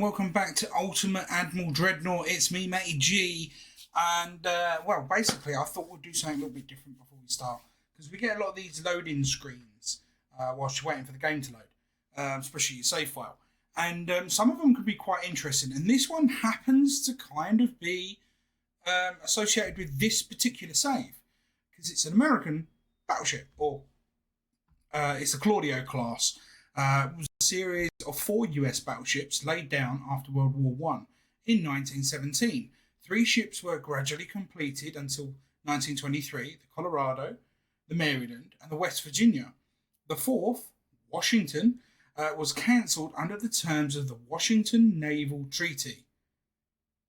welcome back to Ultimate Admiral Dreadnought. It's me, MattyG, and well, basically I thought we'd do something a little bit different before we start, because we get a lot of these loading screens whilst you're waiting for the game to load, especially your save file, and some of them could be quite interesting, and this one happens to kind of be associated with this particular save, because it's an American battleship, or it's a Claudio class. It was a series of 4 US battleships laid down after World War I in 1917. 3 ships were gradually completed until 1923, the Colorado, the Maryland, and the West Virginia. The 4th, Washington, was cancelled under the terms of the Washington Naval Treaty.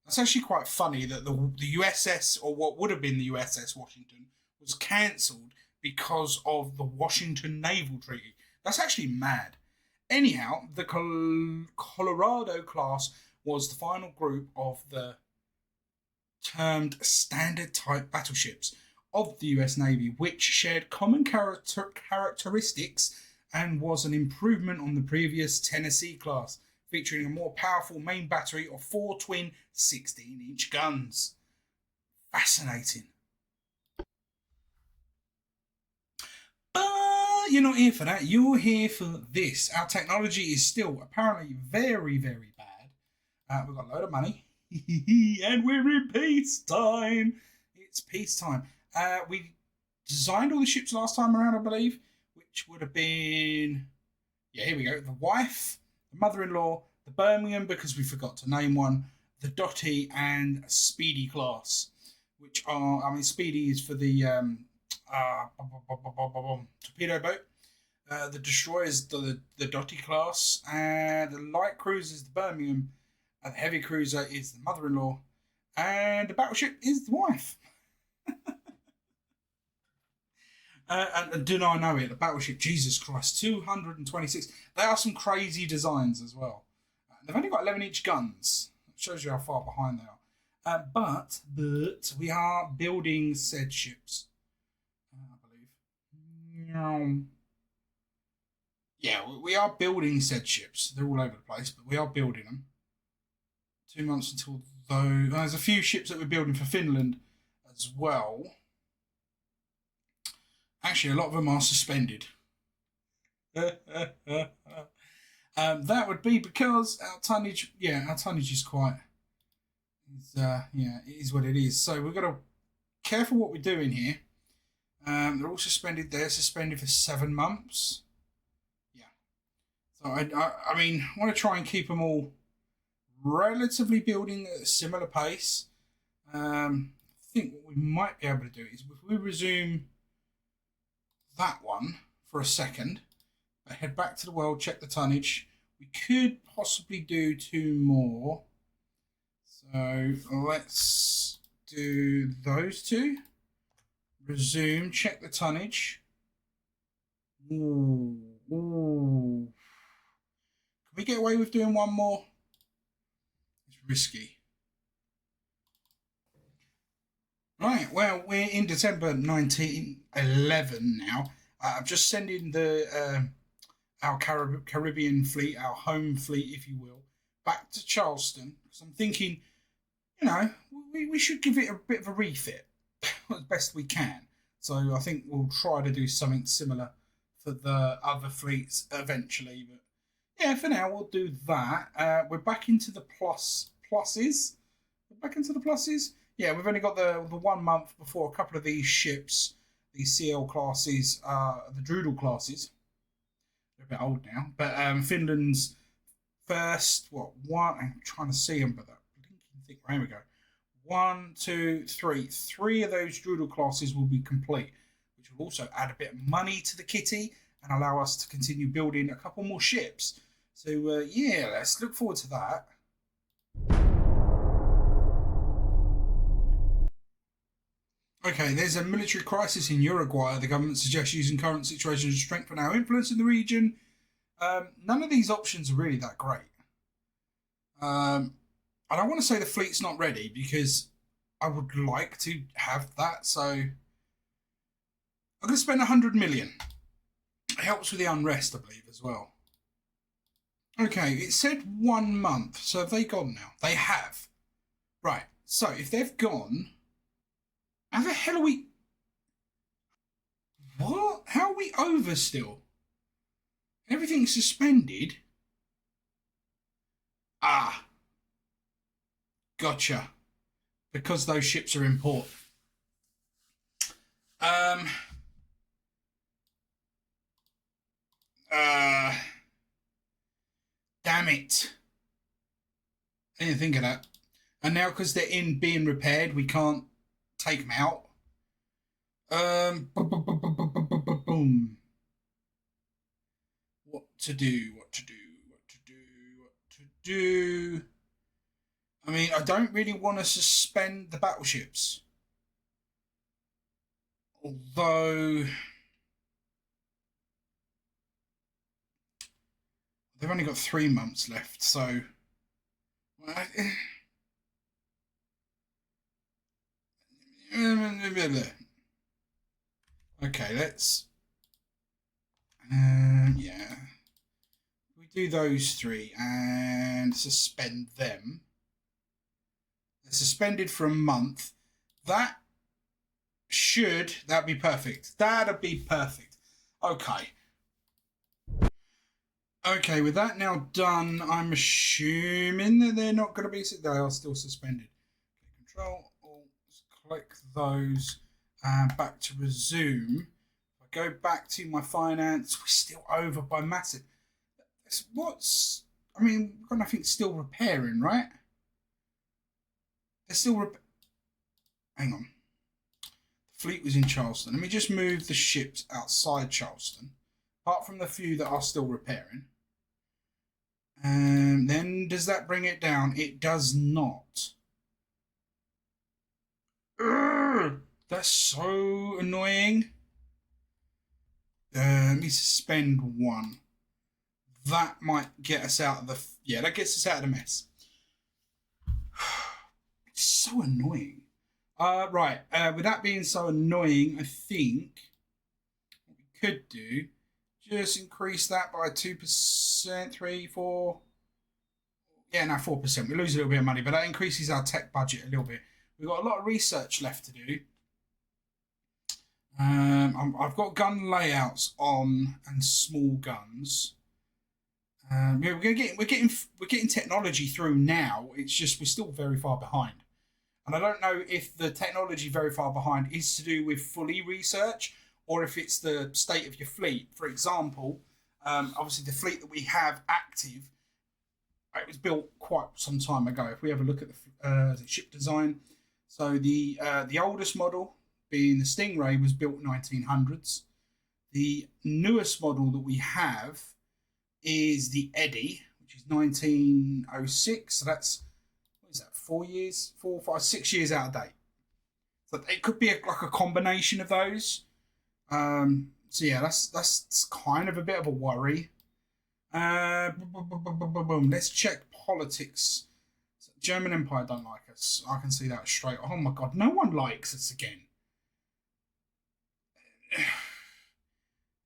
That's actually quite funny that the USS, or what would have been the USS Washington, was cancelled because of the Washington Naval Treaty. That's actually mad. Anyhow, the Colorado class was the final group of the termed standard type battleships of the US Navy, which shared common characteristics and was an improvement on the previous Tennessee class, featuring a more powerful main battery of 4 twin 16-inch guns. Fascinating. You're not here for that. You're here for this. Our technology is still apparently very, very bad. We've got a load of money. And we're in peacetime. It's peacetime. We designed all the ships last time around, I believe, which would have been... Yeah, here we go. The wife, the mother-in-law, the Birmingham, because we forgot to name one, the Dottie, and Speedy class, which are... I mean, Speedy is for the... torpedo boat. The destroyer is the Dottie class, and the light cruiser is the Birmingham, and the heavy cruiser is the mother-in-law, and the battleship is the wife. And do I know it? The battleship, Jesus Christ, 226. They are some crazy designs as well. They've only got 11-inch guns. It shows you how far behind they are. But we are building said ships. Yeah, we are building said ships. They're all over the place, but we are building them. 2 months until though. There's a few ships that we're building for Finland as well. Actually, a lot of them are suspended. That would be because our tonnage. Yeah, our tonnage is quite. It is what it is. So we've got to be careful what we're doing here. They're all suspended. They're suspended for 7 months. Yeah. So I mean, I want to try and keep them all relatively building at a similar pace. I think what we might be able to do is if we resume that one for a second, head back to the world, check the tonnage. We could possibly do 2 more. So let's do those 2. Resume, check the tonnage. Ooh. Can we get away with doing 1 more? It's risky. Right, well, we're in December 1911 now. I'm just sending our Caribbean fleet, our home fleet, if you will, back to Charleston. Because I'm thinking, we should give it a bit of a refit. As best we can. So I think we'll try to do something similar for the other fleets eventually. But yeah, for now we'll do that. We're back into the pluses. We're back into the pluses. Yeah, we've only got the 1 month before a couple of these ships, these CL classes, the Dreadnought classes. They're a bit old now, but Finland's first. One? I'm trying to see them, but that blinking thing. Here we go. 1, 2, 3. 3 of those Dreadnought classes will be complete, which will also add a bit of money to the kitty and allow us to continue building a couple more ships. So, yeah, let's look forward to that. Okay, there's a military crisis in Uruguay. The government suggests using current situation to strengthen our influence in the region. None of these options are really that great. I don't want to say the fleet's not ready because I would like to have that. So I'm going to spend 100 million. It helps with the unrest, I believe, as well. Okay, it said 1 month. So have they gone now? They have. Right. So if they've gone, how the hell are we? What? How are we over still? Everything's suspended. Ah, gotcha. Because those ships are in port. Um. Damn it. I didn't think of that. And now because they're in being repaired, we can't take them out. Boom. What to do? I mean, I don't really want to suspend the battleships. Although they've only got 3 months left, so okay, let's yeah, we do those 3 and suspend them. They're suspended for a month. That'd be perfect. That'd be perfect. Okay, with that now done, I'm assuming that they're not going to be. They are still suspended. Control, click those, and back to resume. If I go back to my finance, we're still over by massive. I mean, we've got nothing still repairing, right? They're still hang on. The fleet was in Charleston. Let me just move the ships outside Charleston, apart from the few that are still repairing. And then does that bring it down? It does not. Urgh, that's so annoying. Let me suspend 1. That might get us out of the... Yeah, that gets us out of the mess. It's so annoying. Right, with that being so annoying, I think what we could do, just increase that by 2%, 3, 4. Yeah, no, 4%. We lose a little bit of money, but that increases our tech budget a little bit. We've got a lot of research left to do. I've got gun layouts on and small guns. We're getting technology through now. It's just we're still very far behind. And I don't know if the technology very far behind is to do with fully research or if it's the state of your fleet. For example, obviously the fleet that we have active, it was built quite some time ago. If we have a look at the ship design, so the oldest model being the Stingray was built 1900s. The newest model that we have is the Eddy, which is 1906. So that's, what is that, 4 years, 4, 5, 6 years out of date. So it could be like a combination of those. So yeah, that's kind of a bit of a worry. Let's check politics. So German Empire don't like us. I can see that straight. Oh my god, no one likes us again.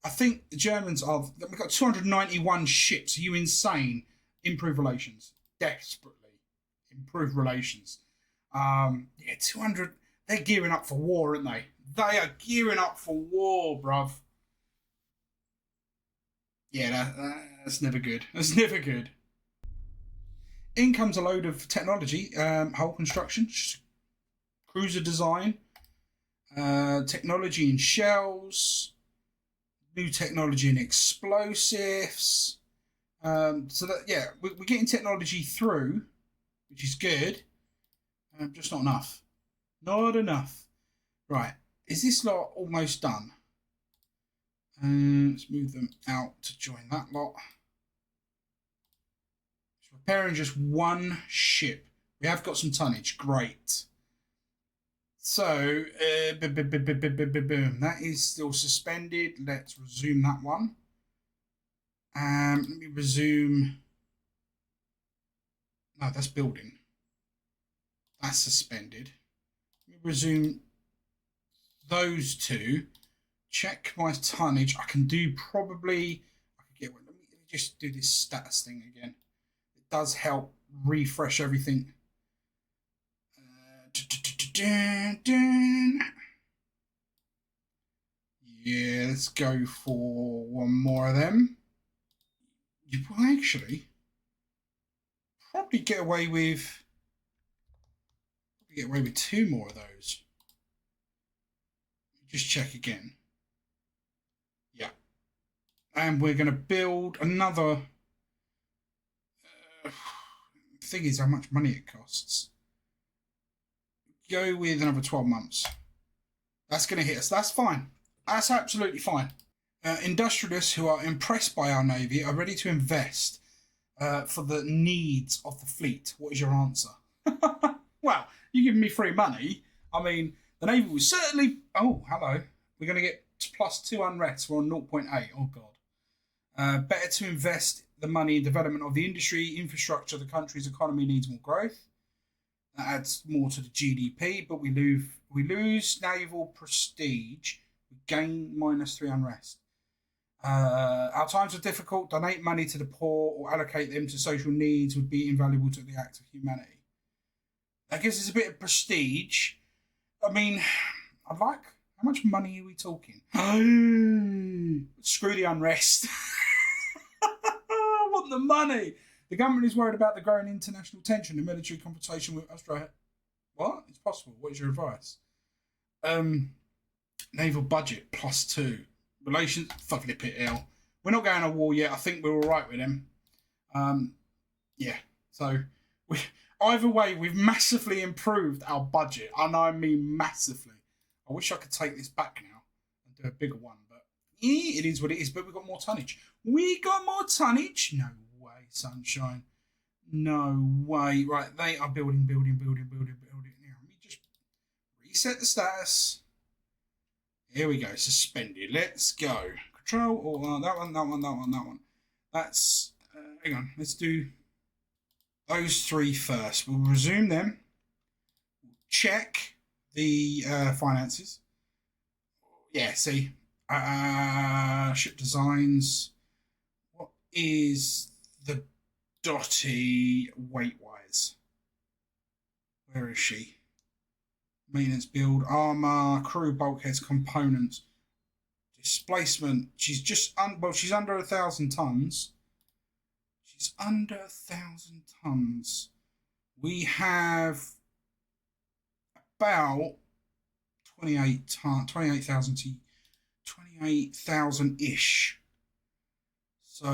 I think the Germans we've got 291 ships. Are you insane? Improve relations. Desperately. Improve relations. Yeah, 200. They're gearing up for war, aren't they? They are gearing up for war, bruv. Yeah, that's never good. That's never good. In comes a load of technology. Hull construction. Cruiser design. Technology in shells. New technology in explosives. So that, yeah, we're getting technology through, which is good. Just not enough. Not enough. Right. Is this lot almost done? Let's move them out to join that lot. It's repairing just 1 ship. We have got some tonnage. Great. So, boom. That is still suspended. Let's resume that one. Let me resume. No, that's building. That's suspended. Let me resume those 2. Check my tonnage. I can do probably. I could get. Let me just do this status thing again. It does help refresh everything. Yeah, let's go for one more of them. You will actually probably get away with two more of those. Just check again. Yeah. And we're going to build another. Thing is how much money it costs. Go with another 12 months. That's going to hit us. That's fine. That's absolutely fine. Industrialists who are impressed by our Navy are ready to invest for the needs of the fleet. What is your answer? Well, you're giving me free money. I mean, the Navy will certainly... Oh, hello. We're going to get +2 unrest. We're on 0.8. Oh, God. Better to invest the money in development of the industry, infrastructure. The country's economy needs more growth. That adds more to the GDP, but we lose naval prestige. We gain -3 unrest. Our times are difficult. Donate money to the poor or allocate them to social needs would be invaluable to the act of humanity. That gives us a bit of prestige. I mean, I'd like... How much money are we talking? Screw the unrest. I want the money. The government is worried about the growing international tension and military confrontation with Australia. What? It's possible. What is your advice? Naval budget +2. Relations, fucking Ep12. We're not going to war yet. I think we're all right with them. Yeah. So, either way, we've massively improved our budget. And I mean massively. I wish I could take this back now and do a bigger one. But it is what it is. But we've got more tonnage. We got more tonnage? No way, sunshine. No way. Right, they are building. Now, let me just reset the status. Here we go. Suspended. Let's go. Control. Oh, that one. That's... hang on. Let's do those 3 first. We'll resume them. We'll check the finances. Yeah, see. Ship designs. What is the Dotty weight-wise? Where is she? Maintenance build, armor, crew bulkheads, components, displacement. She's just she's under 1,000 tons. She's under 1,000 tons. We have about 28,000 ish. So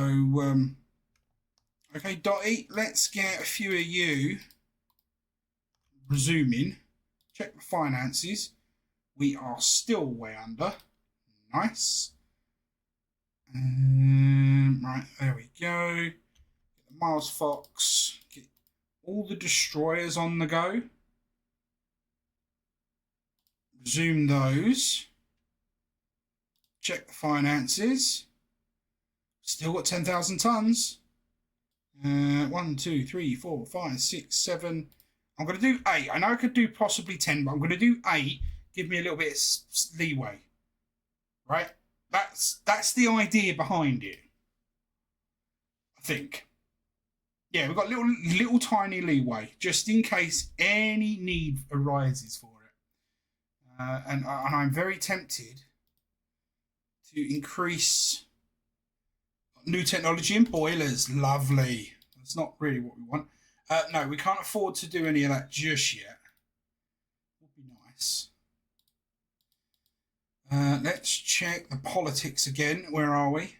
okay, Dotty, let's get a few of you resuming. Check the finances. We are still way under. Nice. Right, there we go. Get the Mars Fox. Get all the destroyers on the go. Resume those. Check the finances. Still got 10,000 tons. 1, 2, 3, 4, 5, 6, 7. I'm going to do 8. I know I could do possibly 10, but I'm going to do 8. Give me a little bit of leeway. Right? That's the idea behind it. I think. Yeah, we've got little tiny leeway, just in case any need arises for it. And I'm very tempted to increase new technology in boilers. Lovely. That's not really what we want. No, we can't afford to do any of that just yet. Would be nice. Let's check the politics again. Where are we?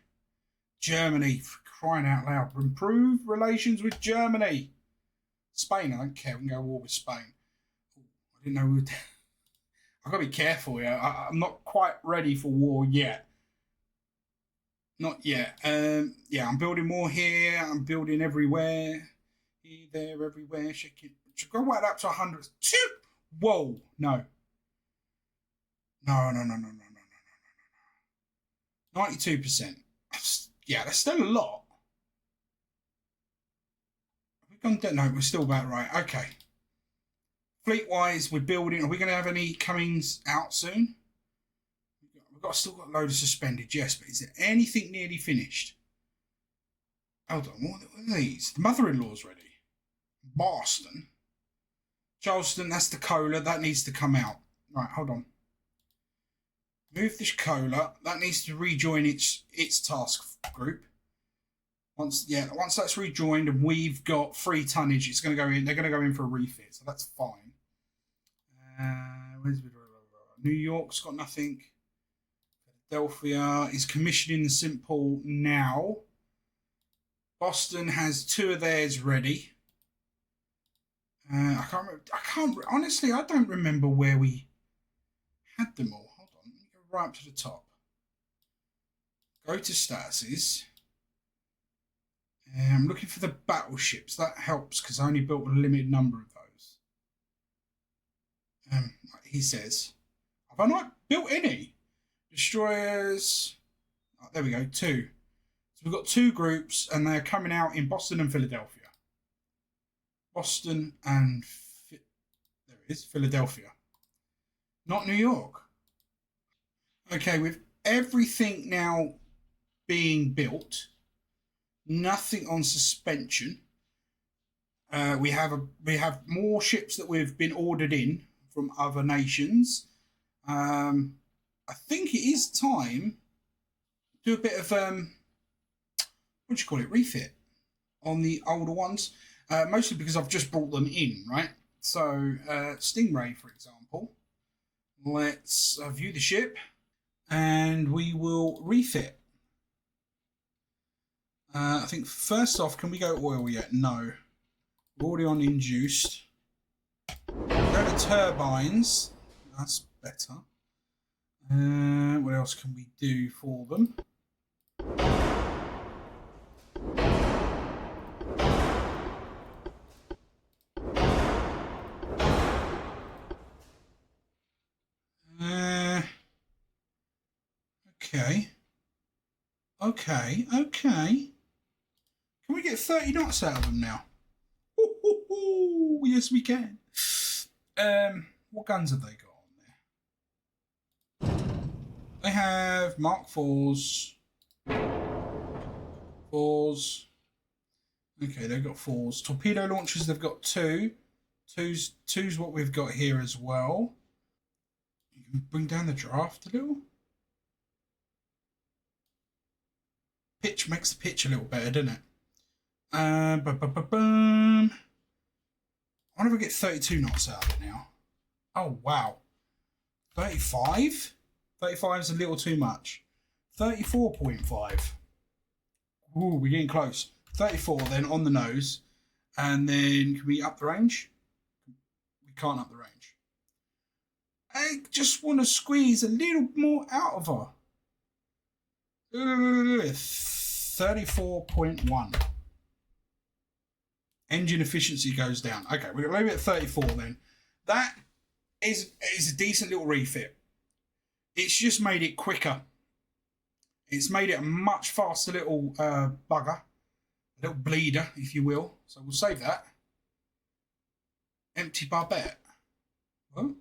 Germany, for crying out loud. Improve relations with Germany. Spain, I don't care. We can go to war with Spain. I didn't know we would... I've got to be careful here. I'm not quite ready for war yet. Not yet. Yeah, I'm building more here. I'm building everywhere. Here, there, everywhere. Should go right up to 100. Whoa. No. No. 92%. Yeah, that's still a lot. Have we gone down? No, we're still about right. Okay. Fleet-wise, we're building. Are we going to have any comings out soon? We've still got a load of suspended, yes, but is there anything nearly finished? Hold on, what are these? The mother-in-law's ready. Boston. Charleston, that's the cola. That needs to come out. Right, hold on. Move this cola. That needs to rejoin its task group. Once that's rejoined and we've got 3 tonnage, it's going to go in. They're going to go in for a refit, so that's fine. New York's got nothing. Philadelphia is commissioning the simple now. Boston has 2 of theirs ready. I can't. Honestly, I don't remember where we had them all. Hold on. Let me go right up to the top. Go to statuses. I'm looking for the battleships. That helps because I only built a limited number of those. He says, have I not built any? Destroyers. Oh, there we go. 2. So we've got 2 groups and they're coming out in Boston and Philadelphia. Boston and there it is, Philadelphia. Not New York. Okay, with everything now being built, nothing on suspension. We have more ships that we've been ordered in from other nations. I think it is time to do a bit of refit on the older ones. Mostly because I've just brought them in, right? So, Stingray, for example. Let's view the ship. And we will refit. I think first off, can we go oil yet? No. We're already on induced. Go to turbines. That's better. What else can we do for them? Okay. Can we get 30 knots out of them now? Ooh, yes, we can. What guns have they got on there? They have Mark 4s. Okay, they've got 4s. Torpedo launchers, they've got 2. Two's what we've got here as well. You can bring down the draft a little. Pitch makes the pitch a little better, doesn't it? I wonder if we get 32 knots out of it now. Oh, wow. 35? 35 is a little too much. 34.5. Ooh, we're getting close. 34 then on the nose. And then can we up the range? We can't up the range. I just want to squeeze a little more out of her. 34.1. Engine efficiency goes down. Okay, we're going to leave it at 34 then. That is a decent little refit. It's just made it quicker. It's made it a much faster little bugger. A little bleeder, if you will. So we'll save that. Empty barbette. What?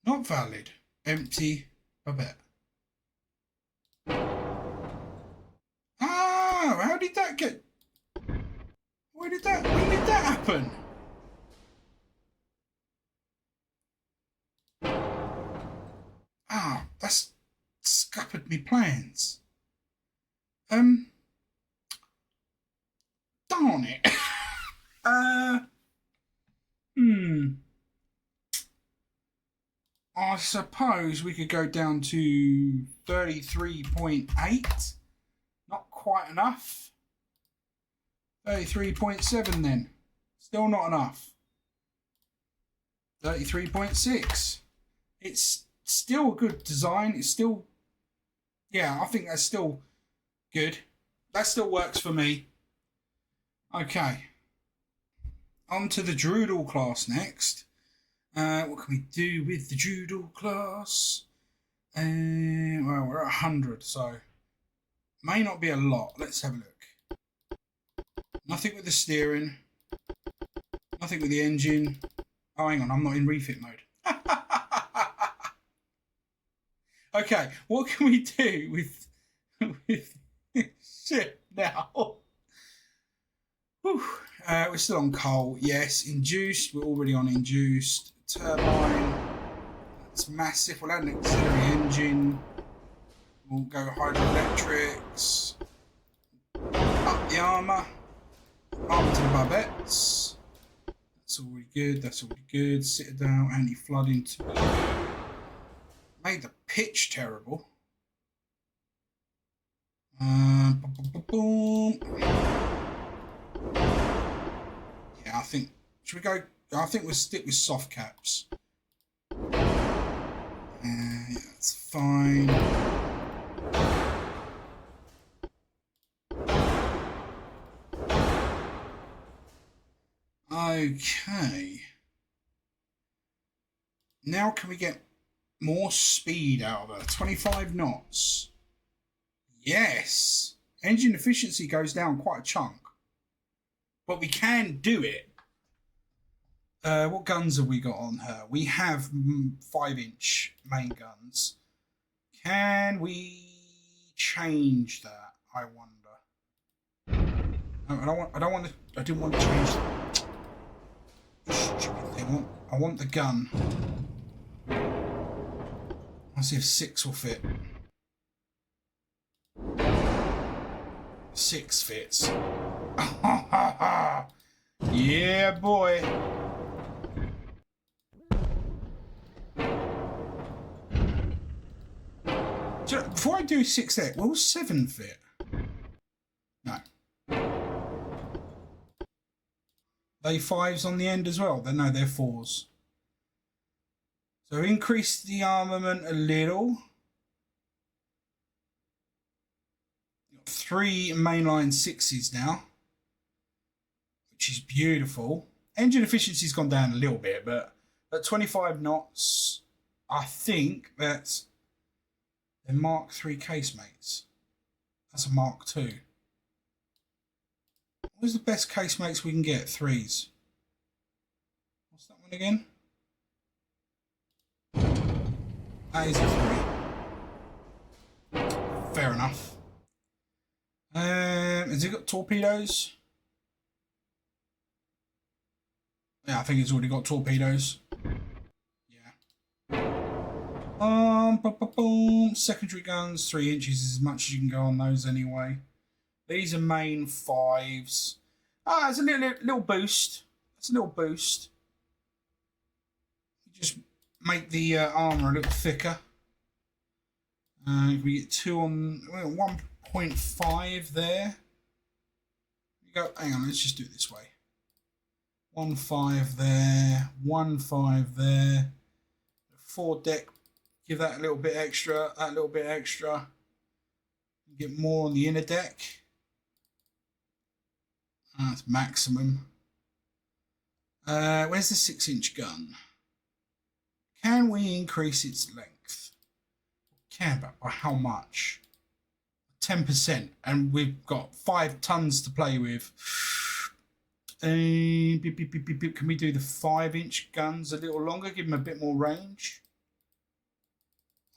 Not valid. Empty barbette. Oh, how did that get... when did that happen? Ah, that's scuppered me plans. Darn it. I suppose we could go down to 33.8. Not quite enough. 33.7 then. Still not enough. 33.6. It's still a good design. It's still... yeah, I think that's still good. That still works for me. Okay. On to the Dreadnought class next. What can we do with the Dreadnought class? Well, we're at 100, so may not be a lot. Let's have a look. Nothing with the steering. Nothing with the engine. Oh, hang on, I'm not in refit mode. Okay, what can we do with shit now? Whew. We're still on coal. Yes, induced. We're already on induced. Turbine. That's massive. We'll add an auxiliary engine. We'll go hydroelectrics. Up the armour. Armour to the barbettes. That's already good. That's already good. Citadel. Anti-flooding. Made the pitch terrible. Boom. Yeah, I think. Should we go? I think we'll stick with soft caps. Yeah, that's fine. Okay. Now can we get more speed out of her? 25 knots. Yes. Engine efficiency goes down quite a chunk. But we can do it. What guns have we got on her? We have 5-inch main guns. Can we change that? I wonder. No, I didn't want to change that. Stupid thing. I want the gun. Let's see if 6 will fit. 6 fits. Yeah, boy. Before I do 6 there, will 7 fit? No. They 5s on the end as well? No, they're 4s. So increase the armament a little. 3 mainline 6s now, which is beautiful. Engine efficiency's gone down a little bit, but at 25 knots, I think that's they're Mark III casemates. That's a Mark II. What's the best casemates we can get? 3s. What's that one again? That is a 3. Fair enough. Has it got torpedoes? Yeah, I think it's already got torpedoes. Yeah. Boom. Secondary guns, 3 inches is as much as you can go on those anyway. These are main 5s. Ah, it's a little boost. It's a little boost. You just make the armour a little thicker. We get 2 on 1.5 there. You go. Hang on, let's just do it this way. 1.5 there. 1.5 there. 4 deck. Give that a little bit extra. That little bit extra. Get more on the inner deck. That's maximum. Where's the 6-inch gun? Can we increase its length? Can, but by how much? 10%, and we've got 5 tons to play with. Can we do the 5-inch guns a little longer? Give them a bit more range.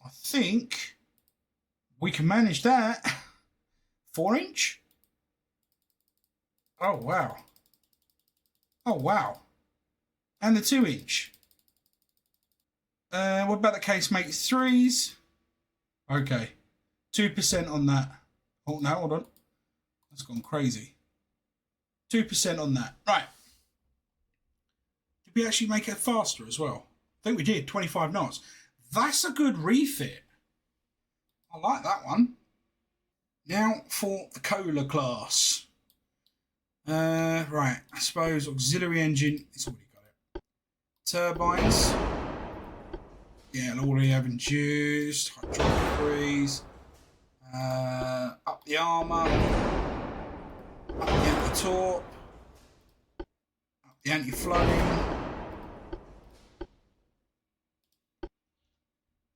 I think we can manage that. 4-inch? Oh, wow. Oh, wow. And the 2-inch. What about the casemate 3s? Okay. 2% on that. Oh, no, hold on. That's gone crazy. 2% on that. Right. Did we actually make it faster as well? I think we did. 25 knots. That's a good refit. I like that one. Now for the Cola class. Right. I suppose auxiliary engine. It's already got it. Turbines. Yeah, it'll already have induced. Hydraulic freeze. Up the armour. Up the anti-torp. Up the anti-flooding.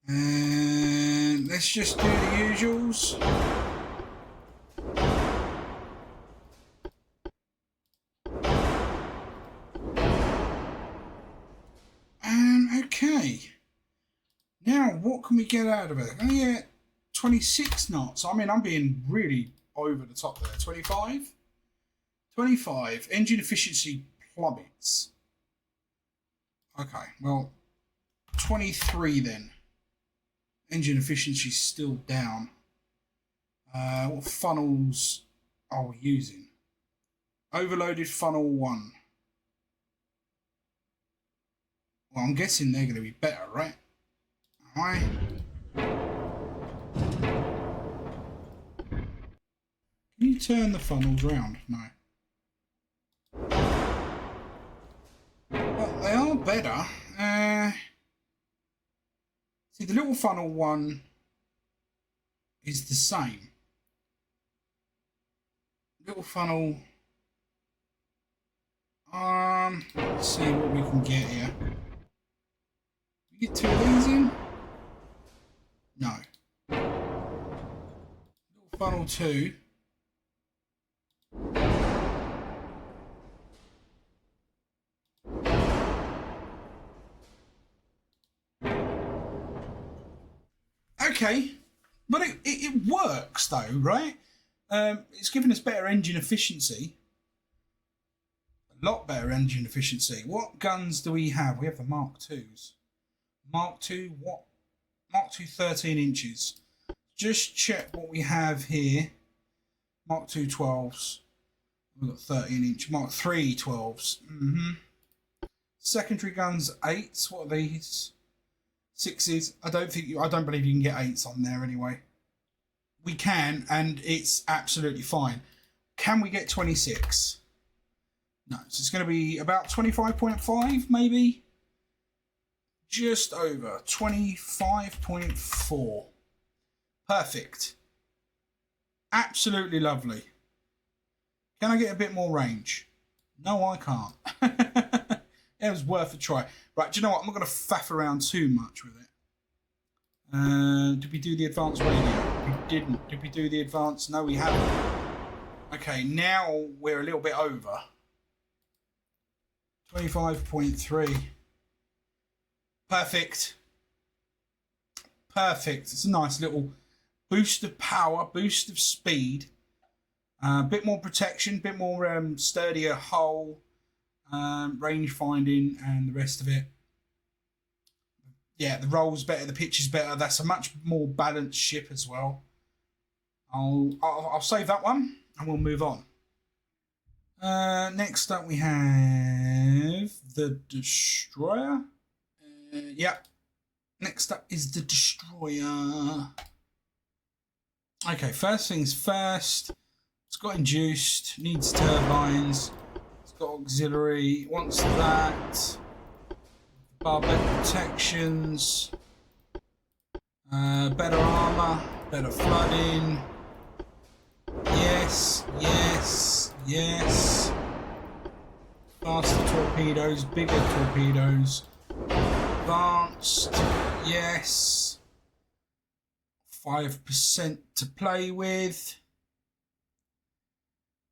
And let's just do the usuals. Okay. Now, what can we get out of it? Oh yeah, 26 knots. I mean, I'm being really over the top there. 25? 25. Engine efficiency plummets. Okay, well, 23 then. Engine efficiency still down. What funnels are we using? Overloaded funnel 1. Well, I'm guessing they're going to be better, right? Alright. Can you turn the funnels round? No. Well, they are better. See, the little funnel 1 is the same. Little funnel. Let's see what we can get here. We get 2 of these in? No. Little funnel 2. Okay, but it works though, right? It's giving us better engine efficiency. A lot better engine efficiency. What guns do we have? We have the Mark IIs. Mark II, what? Mark II 13 inches. Just check what we have here. Mark II 12s. We've got 13 inch. Mark III 12s. Secondary guns 8s. What are these? 6s. I don't believe you can get 8s on there anyway. We can, and it's absolutely fine. Can we get 26? No, so it's going to be about 25.5 maybe. Just over 25.4. Perfect. Absolutely lovely. Can I get a bit more range? No, I can't. It was worth a try. Right, do you know what? I'm not going to faff around too much with it. Did we do the advanced radio? We didn't. Did we do the advanced? No, we haven't. Okay, now we're a little bit over. 25.3. Perfect. Perfect. It's a nice little boost of power, boost of speed. A bit more protection, bit more sturdier hull, range finding, and the rest of it. Yeah, the roll's better, the pitch is better. That's a much more balanced ship as well. I'll save that one and we'll move on. Next up we have the destroyer. Yeah. Next up is the destroyer. Okay, first things first. It's got induced, needs turbines. It's got auxiliary, wants that. Barbette protections. Better armor, better flooding. Yes, yes, yes. Faster torpedoes, bigger torpedoes. Advanced, yes. 5% to play with.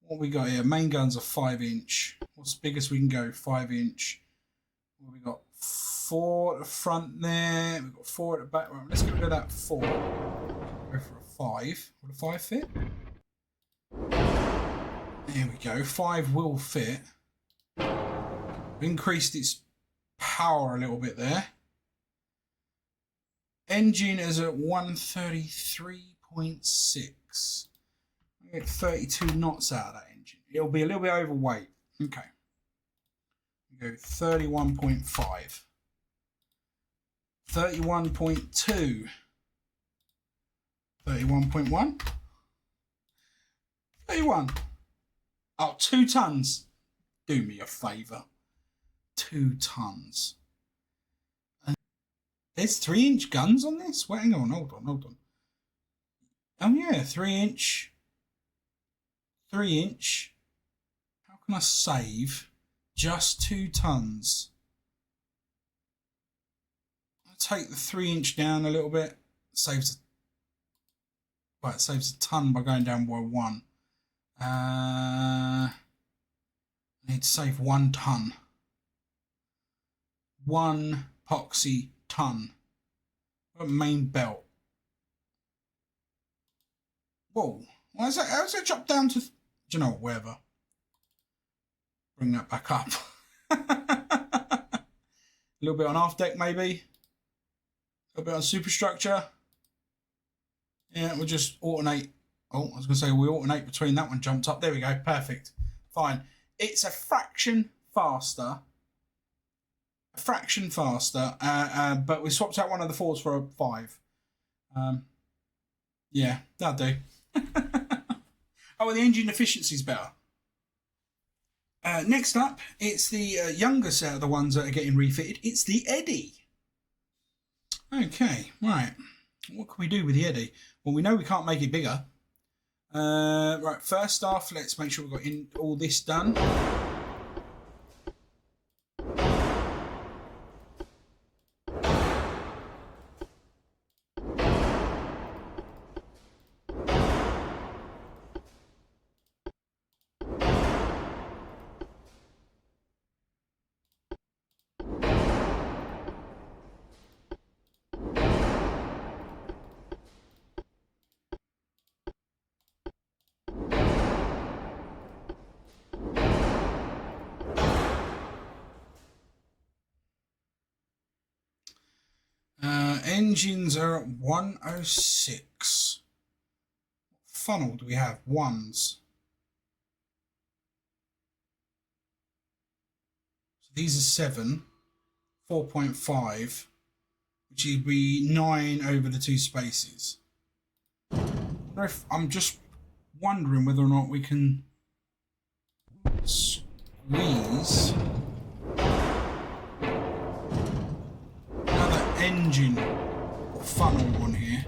What we got here? Main guns are 5 inch. What's the biggest we can go? 5 inch. What we got? 4 at the front there. We've got 4 at the back. Right, let's get rid of that 4. Go for a 5. Will a 5 fit? There we go. 5 will fit. We've increased its power a little bit there. Engine is at 133.6. I get 32 knots out of that engine. It'll be a little bit overweight. Okay. We go 31.5. 31.2. 31.1. 31. Oh, 2 tons. Do me a favour. 2 tons. There's 3 inch guns on this? Wait, hang on, hold on. Oh yeah, 3 inch. 3 inch. How can I save just 2 tons? I'll take the 3 inch down a little bit. It saves a ton by going down by 1. I need to save 1 ton. 1 epoxy ton. Main belt. Whoa. Why is that? How's that dropped down to... Do you know what? Wherever. Bring that back up. A little bit on half deck, maybe. A bit on superstructure. Yeah, we'll just alternate. Oh, I was going to say we alternate between that one jumped up. There we go. Perfect. Fine. It's a fraction faster. But we swapped out one of the 4s for a 5. Yeah, that'll do. Oh, and the engine efficiency is better. Next up, it's the younger set of the ones that are getting refitted. It's the Eddy. Okay, right. What can we do with the Eddy? Well, we know we can't make it bigger. Right, first off, let's make sure we've got all this done. Engines are at 106. What funnel do we have? 1s. So these are 7. 4.5. Which would be 9 over the 2 spaces. I'm just wondering whether or not we can squeeze another engine or funnel on here.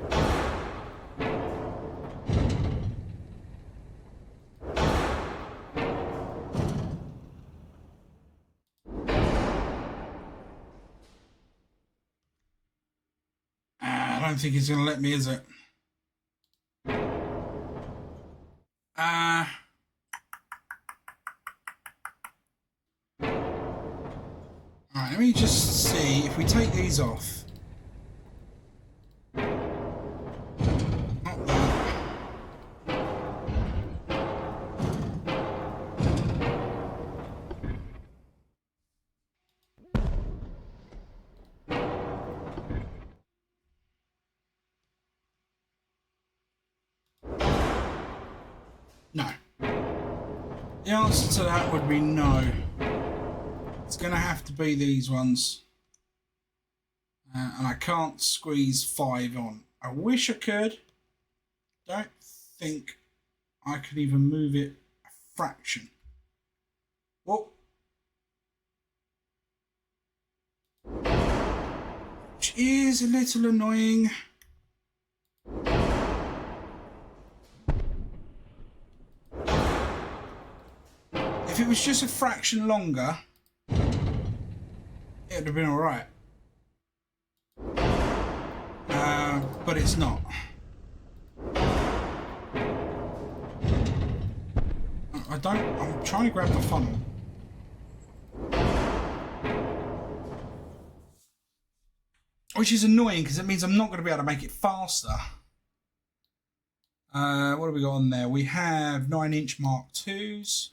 I don't think he's going to let me, is it? Alright, let me just see if we take these off. Not that. No. The answer to that would be no. It's going to have to be these ones. And I can't squeeze 5 on. I wish I could. Don't think I could even move it a fraction. Whoa. Which is a little annoying. If it was just a fraction longer, it would have been alright. But it's not. I'm trying to grab the funnel. Which is annoying because it means I'm not going to be able to make it faster. What have we got on there? We have 9-inch Mark IIs.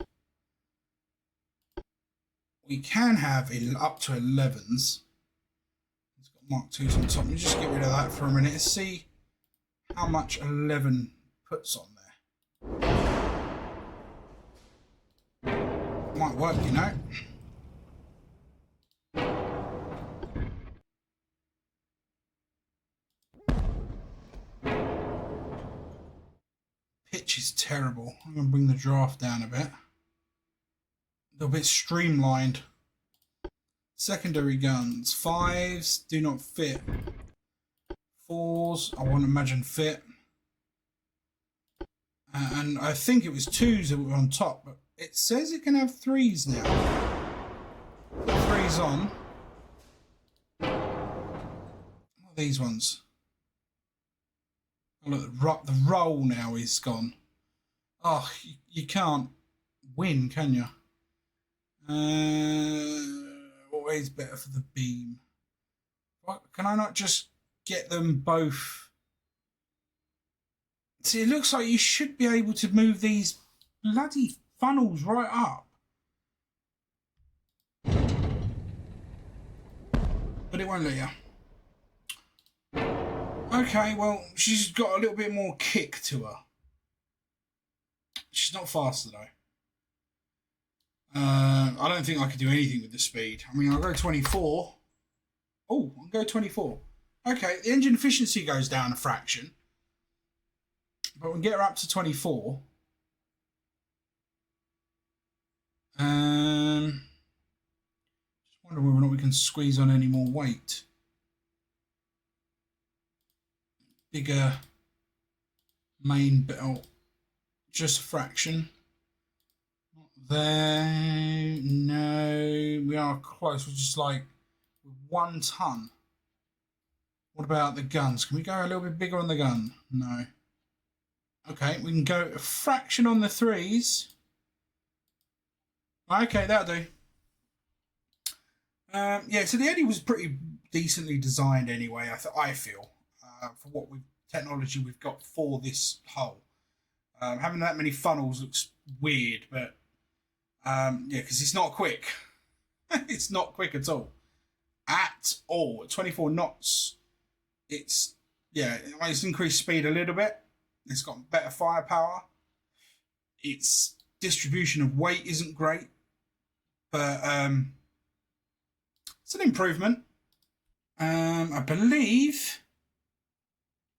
We can have up to 11s. It's got Mark IIs on top. Let me just get rid of that for a minute and see how much 11 puts on there. Might work, you know. Pitch is terrible. I'm going to bring the draft down a bit. A little bit streamlined. Secondary guns. 5s do not fit. 4s I want to imagine fit. And I think it was 2s that were on top, but it says it can have 3s now. Put 3s on. What are these ones? Oh, look, the roll now is gone. Oh, you can't win, can you? Always better for the beam. What, can I not just get them both. See, it looks like you should be able to move these bloody funnels right up. But it won't let you. Okay, well, she's got a little bit more kick to her. She's not faster, though. I don't think I could do anything with the speed. I mean, I'll go 24. Oh, I'll go 24. Okay, the engine efficiency goes down a fraction. But we can get her up to 24. Just wonder whether or not we can squeeze on any more weight. Bigger main belt. Just a fraction. Not there. No, we are close. We're just like 1 ton. What about the guns? Can we go a little bit bigger on the gun? No. Okay, we can go a fraction on the 3s. Okay, that'll do. Yeah, so the Eddie was pretty decently designed anyway, I feel, for what technology we've got for this hull. Having that many funnels looks weird, but yeah, because it's not quick. It's not quick at all. At all. At 24 knots, it's increased speed a little bit. It's got better firepower. Its distribution of weight isn't great, but it's an improvement. I believe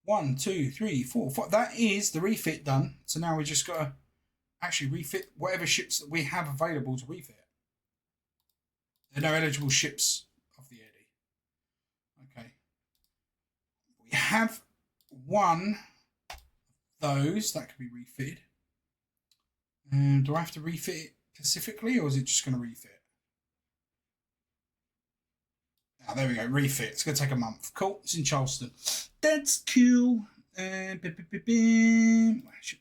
1, 2, 3, 4, 5. That is the refit done. So now we just got to actually refit whatever ships that we have available to refit. There are no eligible ships of the Eddie. Okay. We have one of those that can be refitted. Do I have to refit it specifically, or is it just going to refit? Oh, there we go, refit. It's going to take a month. Cool, it's in Charleston. That's cool. Ship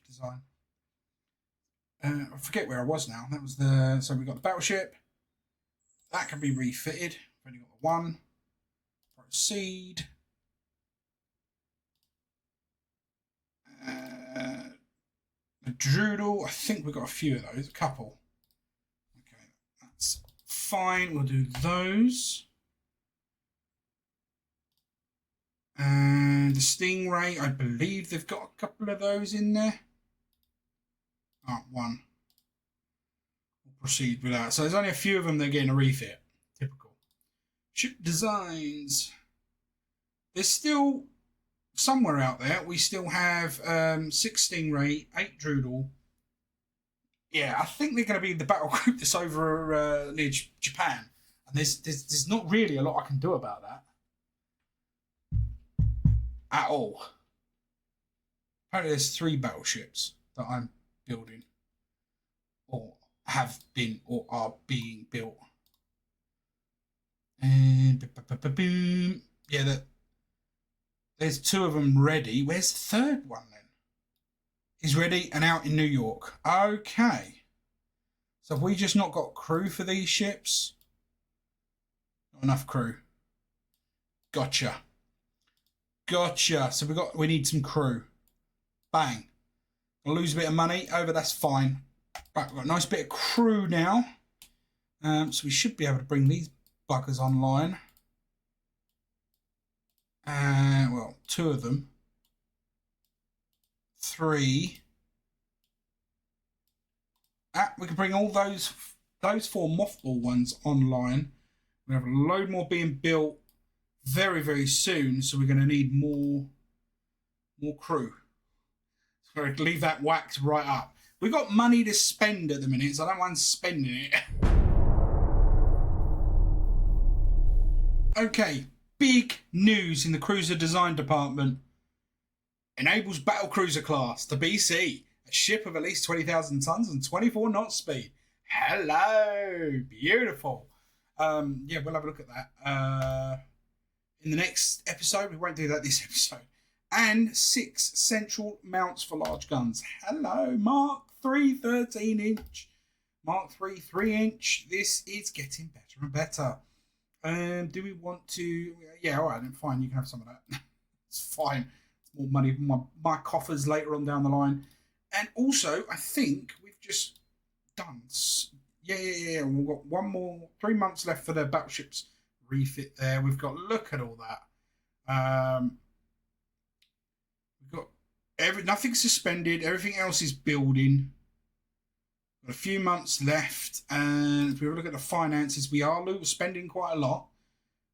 design. I forget where I was now. That was so we got the battleship. That can be refitted. We've only got the one. Proceed. The Dreadnought, I think we've got a few of those, a couple. Okay, that's fine. We'll do those. And the Stingray, I believe they've got a couple of those in there. Oh, one. We'll proceed with that. So there's only a few of them that are getting a refit. Typical. Ship designs. There's still somewhere out there. We still have 6 Stingray, 8 Dreadnought. Yeah, I think they're going to be the battle group that's over near Japan. And there's not really a lot I can do about that. At all. Apparently there's 3 battleships that I'm building, or have been, or are being built. And yeah, there's 2 of them ready. Where's the 3rd one then? He's ready and out in New York. Okay. So have we just not got crew for these ships? Not enough crew. Gotcha. Gotcha. So we need some crew. Bang. I'll lose a bit of money over. That's fine. Right, we've got a nice bit of crew now. So we should be able to bring these buggers online. Well, 2 of them. 3. We can bring all those 4 mothball ones online. We have a load more being built very, very soon, so we're going to need more crew. So we're going to leave that whacked right up. We've got money to spend at the minute, so I don't mind spending it. Okay, big news in the cruiser design department. Enables battle cruiser class, the BC, a ship of at least 20,000 tons and 24 knot speed. Hello, beautiful. Yeah, we'll have a look at that. In the next episode, we won't do that this episode. And 6 central mounts for large guns. Hello, Mark 3 13-inch. Mark 3 3-inch. This is getting better and better. Do we want to... Yeah, all right, then fine. You can have some of that. It's fine. It's more money for my coffers later on down the line. And also, I think we've just done. Yeah. We've got 3 months left for the Battleships refit there. We've got, look at all that. We've got nothing's suspended. Everything else is building. Got a few months left. And if we look at the finances, we are spending quite a lot.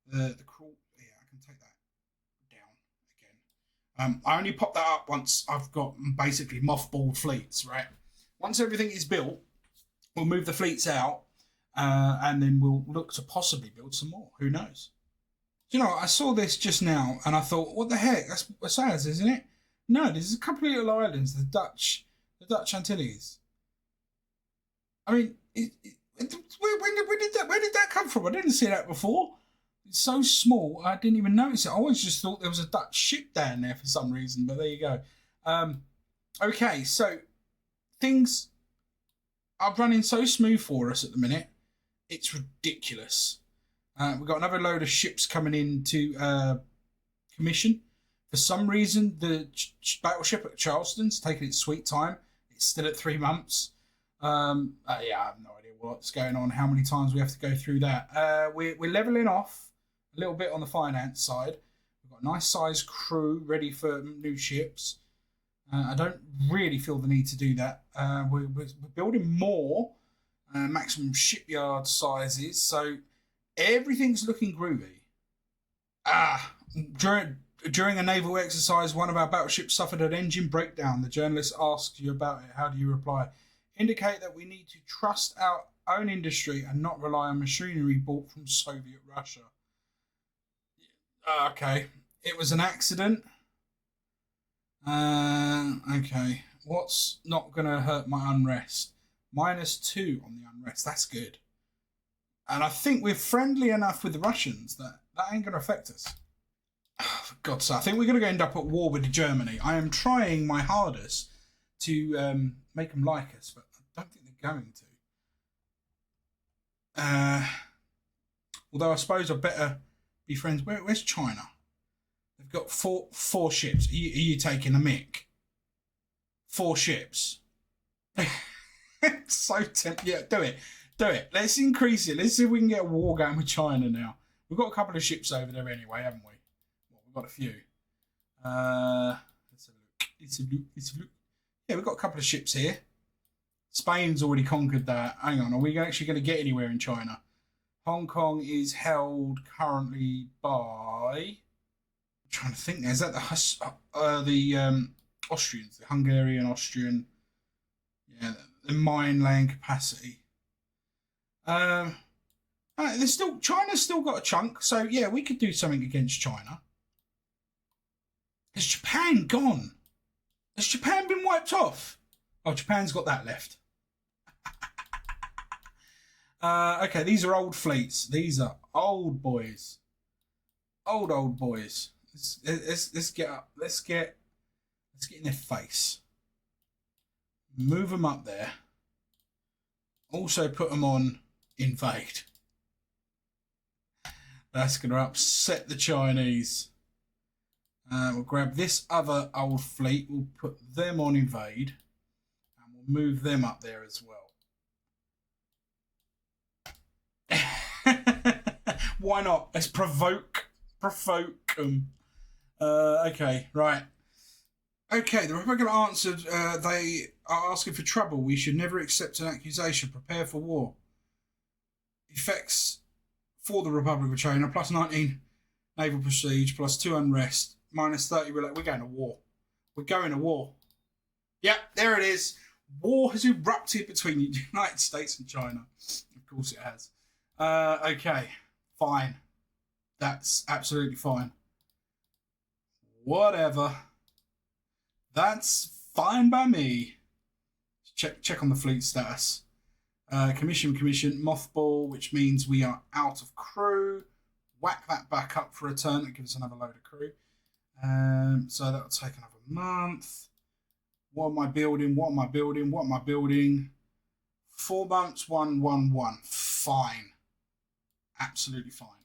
The crawl, yeah, I can take that down again. I only pop that up once I've got basically mothballed fleets, right? Once everything is built, we'll move the fleets out, and then we'll look to possibly build some more. Who knows? You know, I saw this just now, and I thought, what the heck? That's Wales, isn't it? No, there's a couple of little islands, the Dutch Antilles. I mean, where did that come from? I didn't see that before. It's so small, I didn't even notice it. I always just thought there was a Dutch ship down there for some reason, but there you go. Okay, so things are running so smooth for us at the minute. It's ridiculous. We've got another load of ships coming in to commission. For some reason, the battleship at Charleston's taking its sweet time. It's still at 3 months. Yeah, I have no idea what's going on, how many times we have to go through that. We're levelling off a little bit on the finance side. We've got a nice sized crew ready for new ships. I don't really feel the need to do that. We're building more maximum shipyard sizes, so everything's looking groovy. During a naval exercise, one of our battleships suffered an engine breakdown. The journalist asked you about it. How do you reply? Indicate that we need to trust our own industry and not rely on machinery bought from Soviet Russia. Okay. It was an accident. Okay. What's not going to hurt my unrest? -2 on the unrest. That's good. And I think we're friendly enough with the Russians that ain't going to affect us. Oh, for God's sake. I think we're going to end up at war with Germany. I am trying my hardest to make them like us, but I don't think they're going to. Although I suppose I better be friends. Where's China? They've got four ships. Are you taking a mick? 4 ships. So tempting. Yeah, do it. Let's increase it. Let's see if we can get a war going with China now. We've got a couple of ships over there anyway, haven't we? Well, we've got a few. Let's have a look. Yeah, we've got a couple of ships here. Spain's already conquered that. Hang on, are we actually going to get anywhere in China? Hong Kong is held currently by... I'm trying to think now. Is that the Austrians, the Hungarian, Austrian? Yeah, the mine-laying capacity. China's still got a chunk, so yeah, we could do something against China. Has Japan gone? Has Japan been wiped off? Oh, Japan's got that left. Okay, these are old fleets. These are old boys. Old boys. Let's get up. Let's get in their face. Move them up there. Also put them on invade. That's going to upset the Chinese. We'll grab this other old fleet. We'll put them on invade. And we'll move them up there as well. Why not? Let's provoke them. Okay, right. Okay, the Republic answered, they are asking for trouble. We should never accept an accusation. Prepare for war. Effects for the Republic of China, +19 naval prestige, +2 unrest, -30. We're going to war. We're going to war. Yep, there it is. War has erupted between the United States and China. Of course it has. Okay, fine. That's absolutely fine. Whatever. That's fine by me. Check on the fleet status. Commission, mothball, which means we are out of crew. Whack that back up for a turn. That gives us another load of crew. So that'll take another month. What am I building? 4 months, 1. Fine. Absolutely fine.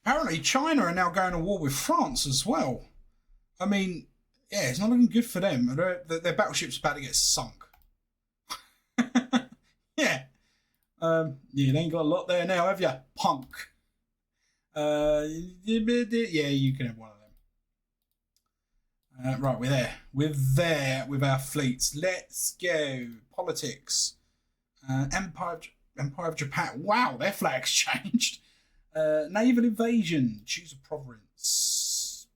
Apparently, China are now going to war with France as well. I mean, yeah, it's not looking good for them. Their battleship's about to get sunk. Yeah. Yeah, they ain't got a lot there now, have you, punk? Yeah, you can have one of them. Right, we're there. We're there with our fleets. Let's go. Politics. Empire of Japan. Wow, their flag's changed. Naval invasion. Choose a province.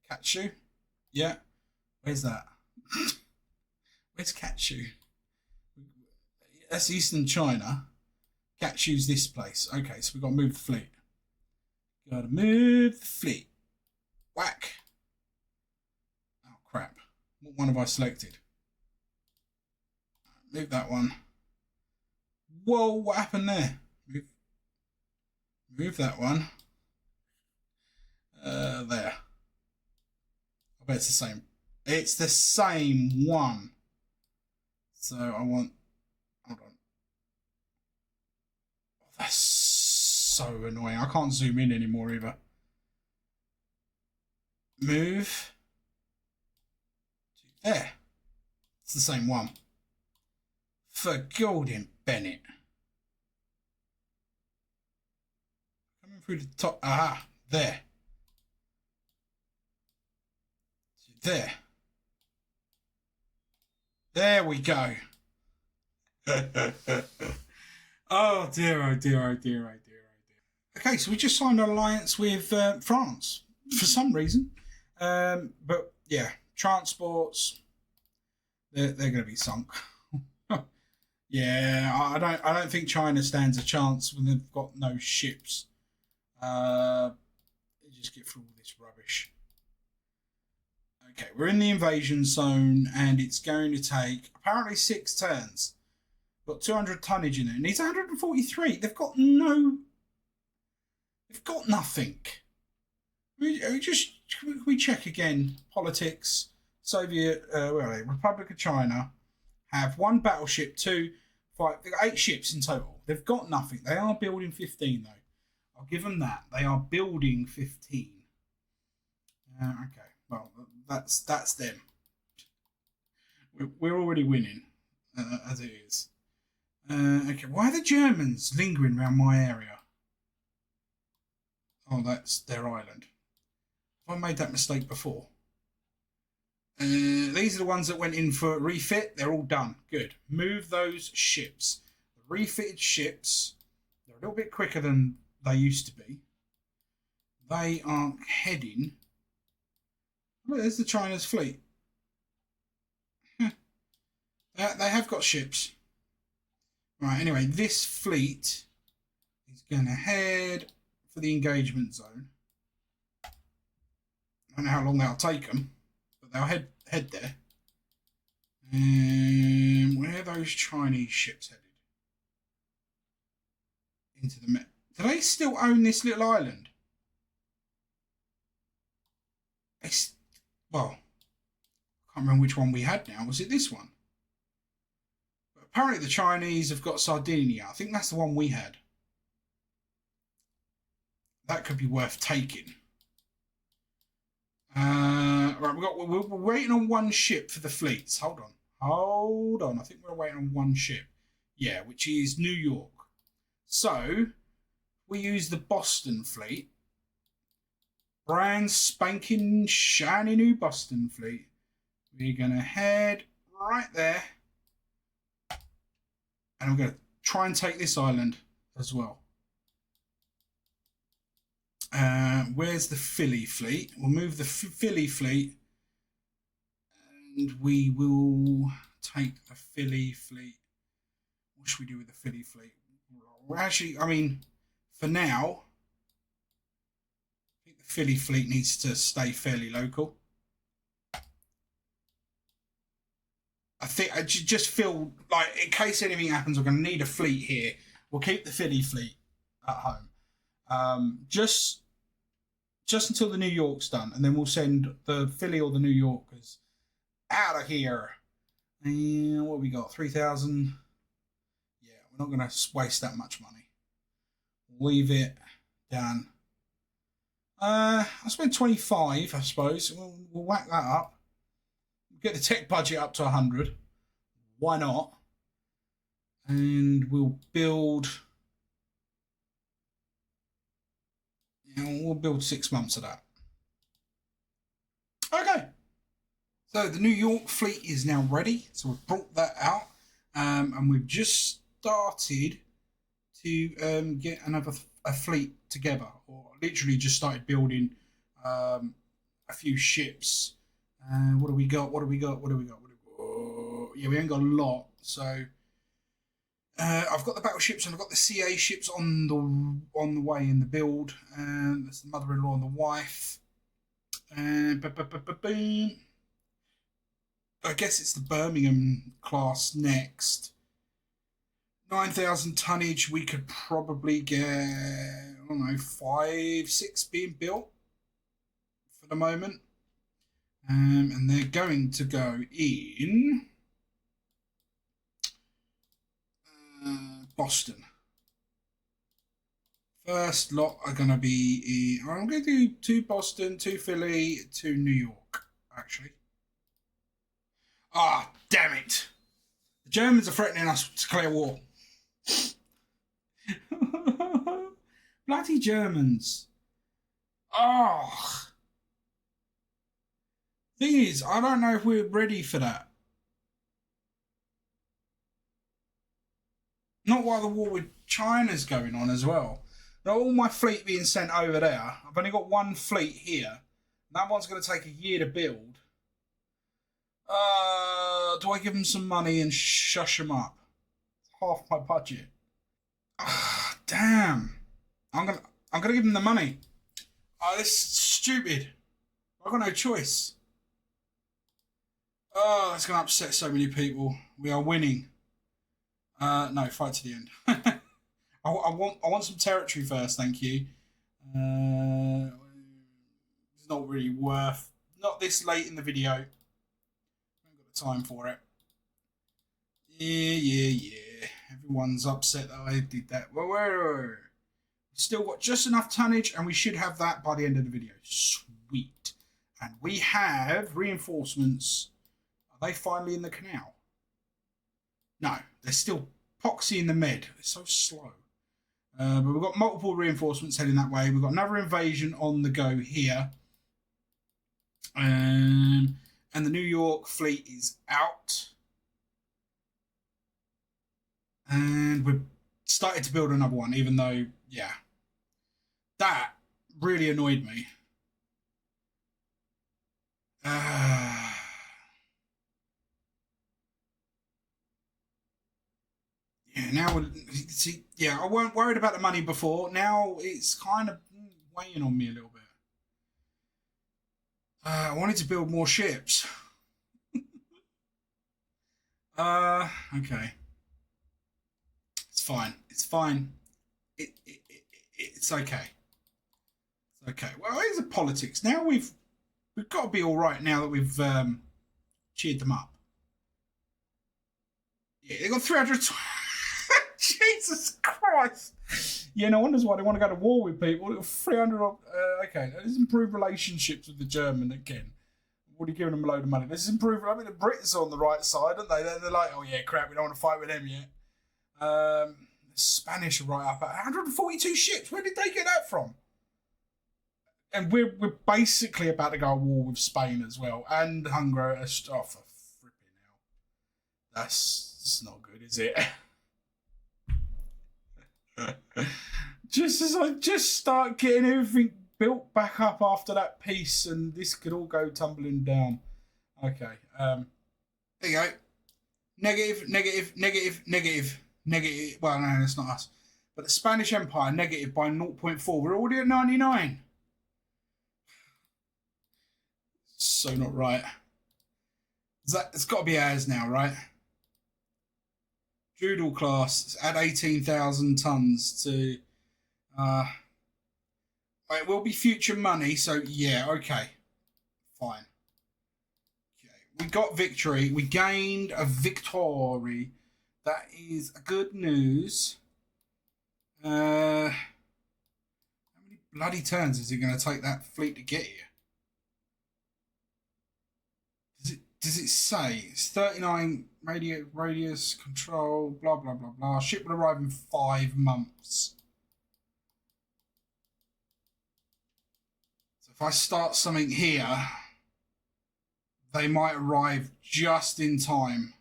Katsu. Yeah. Where's that? Where's Katsu? That's Eastern China. Katsu's this place. Okay, so we've got to move the fleet. Got to move the fleet. Whack. Oh, crap. What one have I selected? Move that one. Whoa, what happened there? Move that one. There. I bet it's the same. It's the same one. So I want... Hold on. Oh, that's so annoying. I can't zoom in anymore either. Move. There. It's the same one. For Golden Bennett. Coming through the top. Aha. There. There. There we go. Oh dear, oh dear, oh dear, oh dear, oh dear. Okay, so we just signed an alliance with France for some reason. But yeah, transports, they're going to be sunk. Yeah, I don't think China stands a chance when they've got no ships. They just get through all this rubbish. Okay, we're in the invasion zone, and it's going to take apparently 6 turns. Got 200 tonnage in it, and it's 143. They've got nothing. We check again. Politics. Soviet, where are they? Republic of China have 1 battleship, 2, 5. They've got 8 ships in total. They've got nothing. They are building 15 though. I'll give them that. They are building 15. Okay. Well, that's them. We're already winning as it is. Okay. Why are the Germans lingering around my area? Oh, that's their island. Have I made that mistake before? These are the ones that went in for refit. They're all done. Good. Move those ships. The refitted ships, they're a little bit quicker than they used to be. They are heading... Look, there's the China's fleet. They have got ships. Right, anyway, this fleet is going to head for the engagement zone. I don't know how long that'll take them, but they'll head there. Where are those Chinese ships headed? Into the Met. Do they still own this little island? Well, I can't remember which one we had now. Was it this one? But apparently the Chinese have got Sardinia. I think that's the one we had. That could be worth taking. Right, we're waiting on 1 ship for the fleets. Hold on. I think we're waiting on 1 ship. Yeah, which is New York. So we use the Boston fleet. Brand spanking shiny new Boston fleet. We're going to head right there. And we're going to try and take this island as well. Where's the Philly fleet? We'll move the Philly fleet. And we will take the Philly fleet. What should we do with the Philly fleet? Well, actually, I mean, for now... Philly fleet needs to stay fairly local. I just feel like in case anything happens, we're going to need a fleet here. We'll keep the Philly fleet at home. Just until the New York's done, and then we'll send the Philly or the New Yorkers out of here. And what have we got? 3,000. Yeah, we're not going to waste that much money. Leave it down. I spent 25, I suppose. We'll whack that up. Get the tech budget up to 100. Why not? And we'll build. We'll build 6 months of that. Okay. So the New York fleet is now ready. So we've brought that out, and we've just started to get a fleet together, or literally just started building a few ships. What do we got? Yeah, we ain't got a lot. So I've got the battleships and I've got the CA ships on the way in the build. That's the mother-in-law and the wife. I guess it's the Birmingham class next. 9,000 tonnage. We could probably get, I don't know, 5, 6 being built for the moment. And they're going to go in Boston. First lot are going to be in, I'm going to do 2 Boston, 2 Philly, 2 New York, actually. Ah, damn it. The Germans are threatening us to declare war. Bloody Germans. Oh. Thing is, I don't know if we're ready for that. Not while the war with China's going on as well. Not all my fleet being sent over there. I've only got 1 fleet here. That one's going to take a year to build. Do I give them some money and shush them up? It's half my budget. Damn. I'm gonna give them the money. Oh, this is stupid. I've got no choice. Oh, that's gonna upset so many people. We are winning. No, fight to the end. I want some territory first, thank you. It's not really worth. Not this late in the video. I haven't got the time for it. Yeah. Everyone's upset that I did that. We've still got just enough tonnage, and we should have that by the end of the video. Sweet. And we have reinforcements. Are they finally in the canal? No, they're still poxy in the med. It's so slow. But we've got multiple reinforcements heading that way. We've got another invasion on the go here. And the New York fleet is out. And we've started to build another one, even though, yeah, that really annoyed me. Yeah, now see, yeah, I weren't worried about the money before. Now it's kind of weighing on me a little bit. I wanted to build more ships. Okay. It's fine. It's fine. It's okay. It's okay. Well, here's the politics. Now we've got to be all right now that we've cheered them up. Yeah, they got 300. Jesus Christ. Yeah, no wonder why they want to go to war with people. 300. Okay, let's improve relationships with the German again. What are you giving them a load of money? Let's improve. I mean, the Brits are on the right side, aren't they? They're like, oh yeah, crap, we don't want to fight with them yet. The Spanish are right up at 142 ships. Where did they get that from? And we're basically about to go to war with Spain as well, and Hungary. Oh, for flipping hell. That's not good, is it? Just as I just start getting everything built back up after that piece, and this could all go tumbling down. Okay. There you go. Negative. Well, no, that's not us. But the Spanish Empire, negative by 0.4. We're already at 99. So not right. It's got to be ours now, right? Dreadnought class, add 18,000 tons to... it will be future money, so yeah, okay. Fine. Okay, we got victory. We gained a victory. That is good news. How many bloody turns is it going to take that fleet to get here? Does it say it's 39 radius control, blah blah blah blah. Ship will arrive in 5 months. So if I start something here, they might arrive just in time.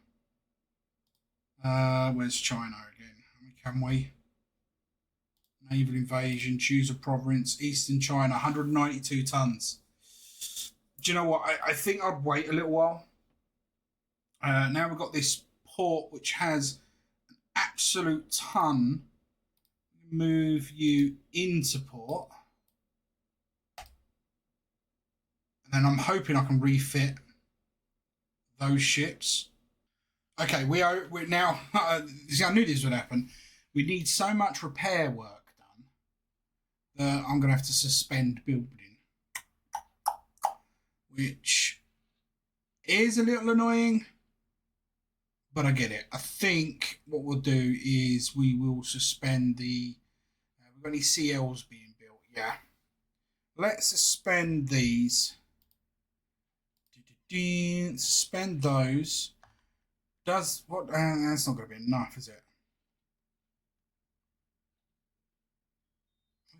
Where's China again? Can we? Naval invasion, choose a province, Eastern China, 192 tons. Do you know what? I think I'd wait a little while. Now we've got this port which has an absolute ton. Move you into port. And then I'm hoping I can refit those ships. Okay, we're now. See, I knew this would happen. We need so much repair work done that I'm going to have to suspend building, which is a little annoying, but I get it. I think what we'll do is we will suspend the. We've got any CLs being built? Yeah. Let's suspend these. Suspend those. Does what? That's not going to be enough, is it?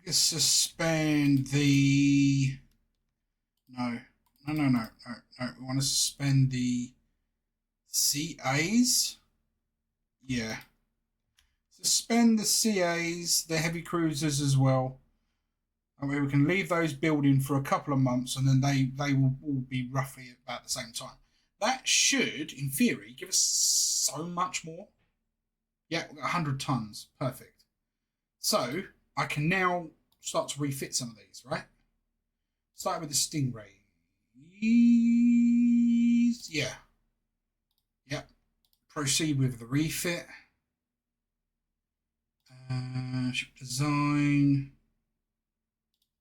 Let's suspend the. No. We want to suspend the CAs. Yeah. Suspend the CAs, the heavy cruisers as well. I mean, we can leave those building for a couple of months, and then they will all be roughly about the same time. That should, in theory, give us so much more. Yeah, 100 tons. Perfect. So I can now start to refit some of these, right? Start with the Stingrays. Yeah. Yep. Proceed with the refit. Ship design.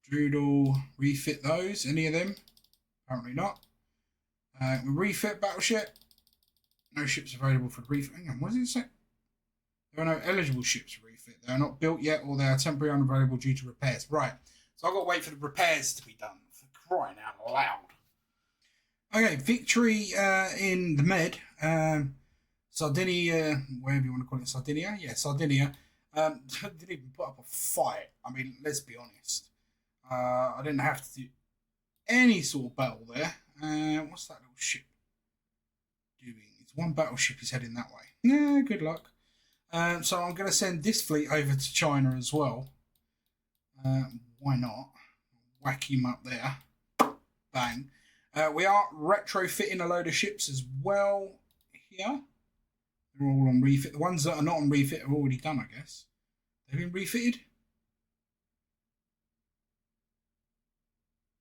Dreadnought. Refit those. Any of them? Apparently not. We refit battleship. No ships available for refit. Hang on, what does it say? There are no eligible ships for refit. They are not built yet, or they are temporarily unavailable due to repairs. Right. So I've got to wait for the repairs to be done. For crying out loud. Okay, victory in the Med. Sardinia, whatever you want to call it, Sardinia? Yeah, Sardinia. Didn't even put up a fight. I mean, let's be honest. I didn't have to do any sort of battle there. What's that little ship doing? It's one battleship is heading that way. Yeah, good luck. So I'm going to send this fleet over to China as well. Why not? Whack him up there. Bang. We are retrofitting a load of ships as well here. They're all on refit. The ones that are not on refit are already done, I guess. They've been refitted.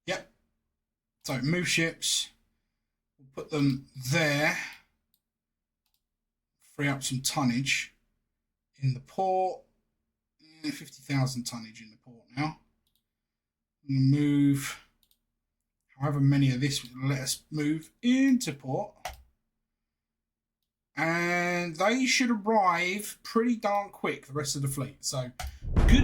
Yep. So move ships. We'll put them there. Free up some tonnage in the port. 50,000 tonnage in the port now. Move however many of this will let us move into port. And they should arrive pretty darn quick, the rest of the fleet. So, good.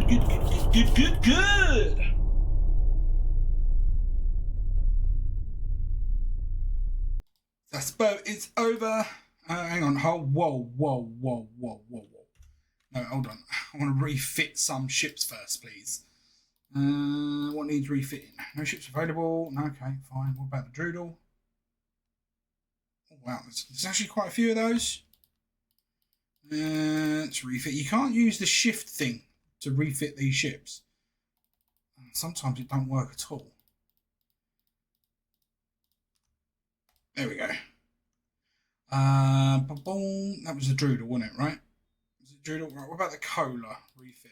That boat is over. Hang on, whoa. No, hold on. I want to refit some ships first, please. What needs refitting? No ships available. No, okay, fine. What about the Dreadnought? Oh, wow, there's actually quite a few of those. Let's refit. You can't use the shift thing to refit these ships. Sometimes it don't work at all. There we go. Boom. That was the Dreadnought, wasn't it? Right? Was it Dreadnought? Right. What about the Cola refit?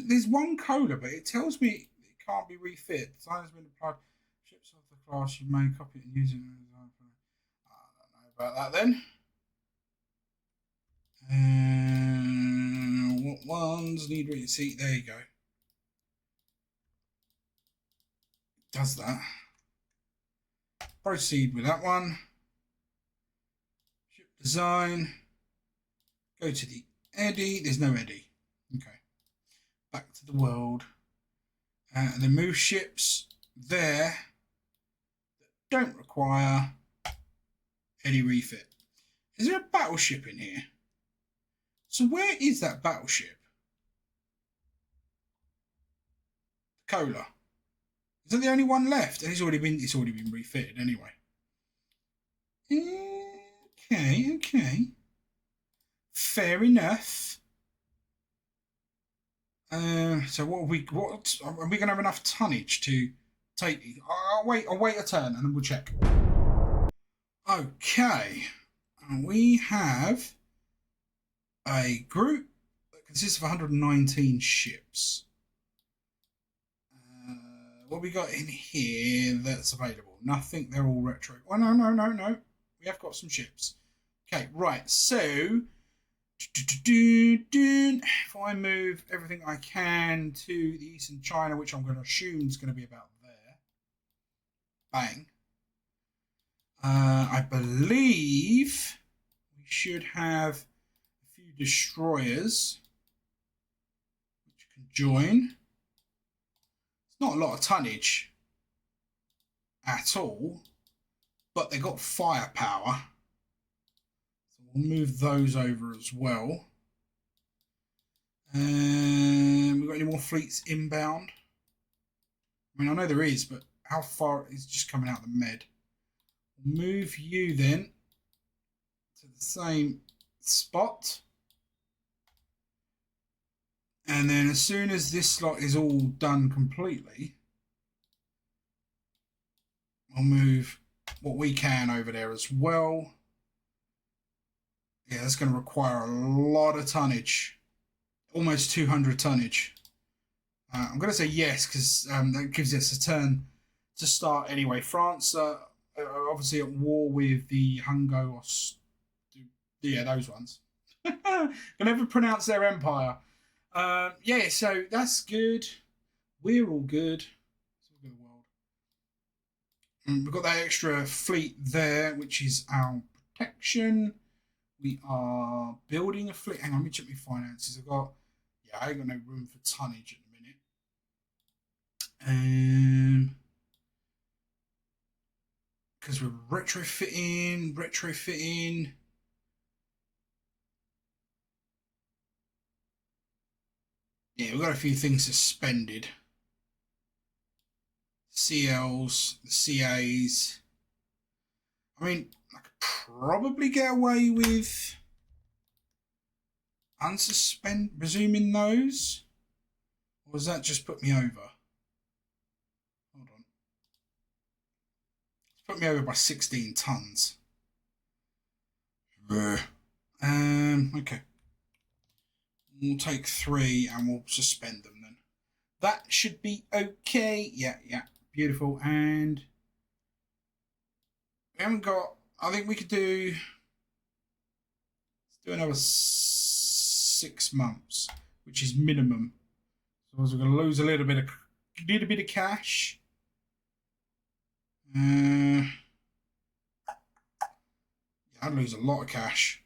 There's one Cola, but it tells me it can't be refit. Design has been applied. Ships of the class you may copy it and use it. I don't know about that then. What ones need refit? See, there you go. Does that. Proceed with that one. Ship design. Go to the eddy. There's no eddy. Okay. back to the world. And then move ships there that don't require any refit. Is there a battleship in here? So where is that battleship? Cola. Is that the only one left? And it's already been refitted anyway. Okay. Fair enough. So are we going to have enough tonnage to take? I'll wait a turn and then we'll check. Okay. We have a group that consists of 119 ships. What we got in here that's available? Nothing. They're all retro. Oh, no. We have got some ships. Okay, right. So, if I move everything I can to the Eastern China, which I'm going to assume is going to be about there. Bang. I believe we should have a few destroyers which can join. Not a lot of tonnage at all, but they got firepower. So we'll move those over as well. We got any more fleets inbound? I mean, I know there is, but how far is just coming out of the med? We'll move you then to the same spot. And then as soon as this slot is all done completely, we'll move what we can over there as well. Yeah, that's going to require a lot of tonnage. Almost 200 tonnage. I'm going to say yes, because that gives us a turn to start anyway. France are obviously at war with the Hungo... Yeah, those ones. Can never pronounce their empire. Yeah, so that's good. We're all good. It's all good, the world. And we've got that extra fleet there, which is our protection. We are building a fleet. Hang on, let me check my finances. I ain't got no room for tonnage at the minute. Because we're retrofitting. Yeah, we've got a few things suspended. CLs, the CAs. I mean, I could probably get away with resuming those. Or does that just put me over? Hold on. It's put me over by 16 tons. Okay. We'll take 3 and we'll suspend them then. That should be okay. Yeah, beautiful. And we haven't got... I think we could do... Let's do another 6 months, which is minimum. So we're going to lose a little bit of cash. I'd lose a lot of cash.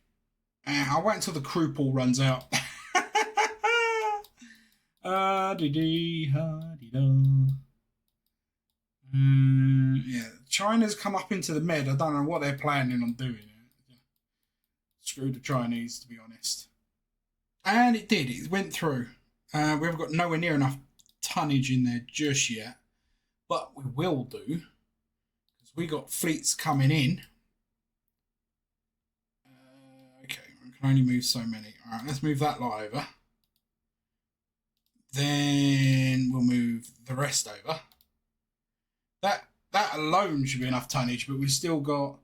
I'll wait until the crew pool runs out. Yeah, China's come up into the med. I don't know what they're planning on doing. Screw the Chinese, to be honest. And it did. It went through. We haven't got nowhere near enough tonnage in there just yet. But we will do. Because we got fleets coming in. Okay, we can only move so many. Alright, let's move that lot over. Then we'll move the rest over. That alone should be enough tonnage, but we've still got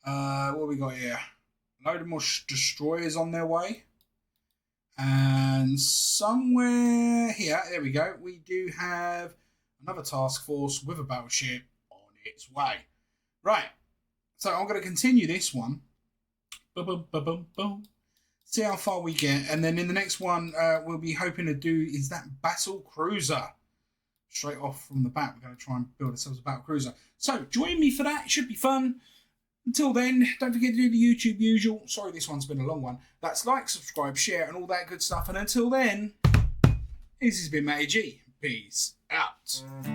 what have we got here? A load of more destroyers on their way. And somewhere here, there we go, we do have another task force with a battleship on its way. Right, so I'm going to continue this one. Boom, boom, boom, boom, boom. See how far we get, and then in the next one we'll be hoping to do is that battle cruiser. Straight off from the bat, we're going to try and build ourselves a battle cruiser. So join me for that. It should be fun. Until then, don't forget to do the YouTube usual. Sorry, this one's been a long one. That's like, subscribe, share, and all that good stuff. And until then, This has been MattyG. Peace out.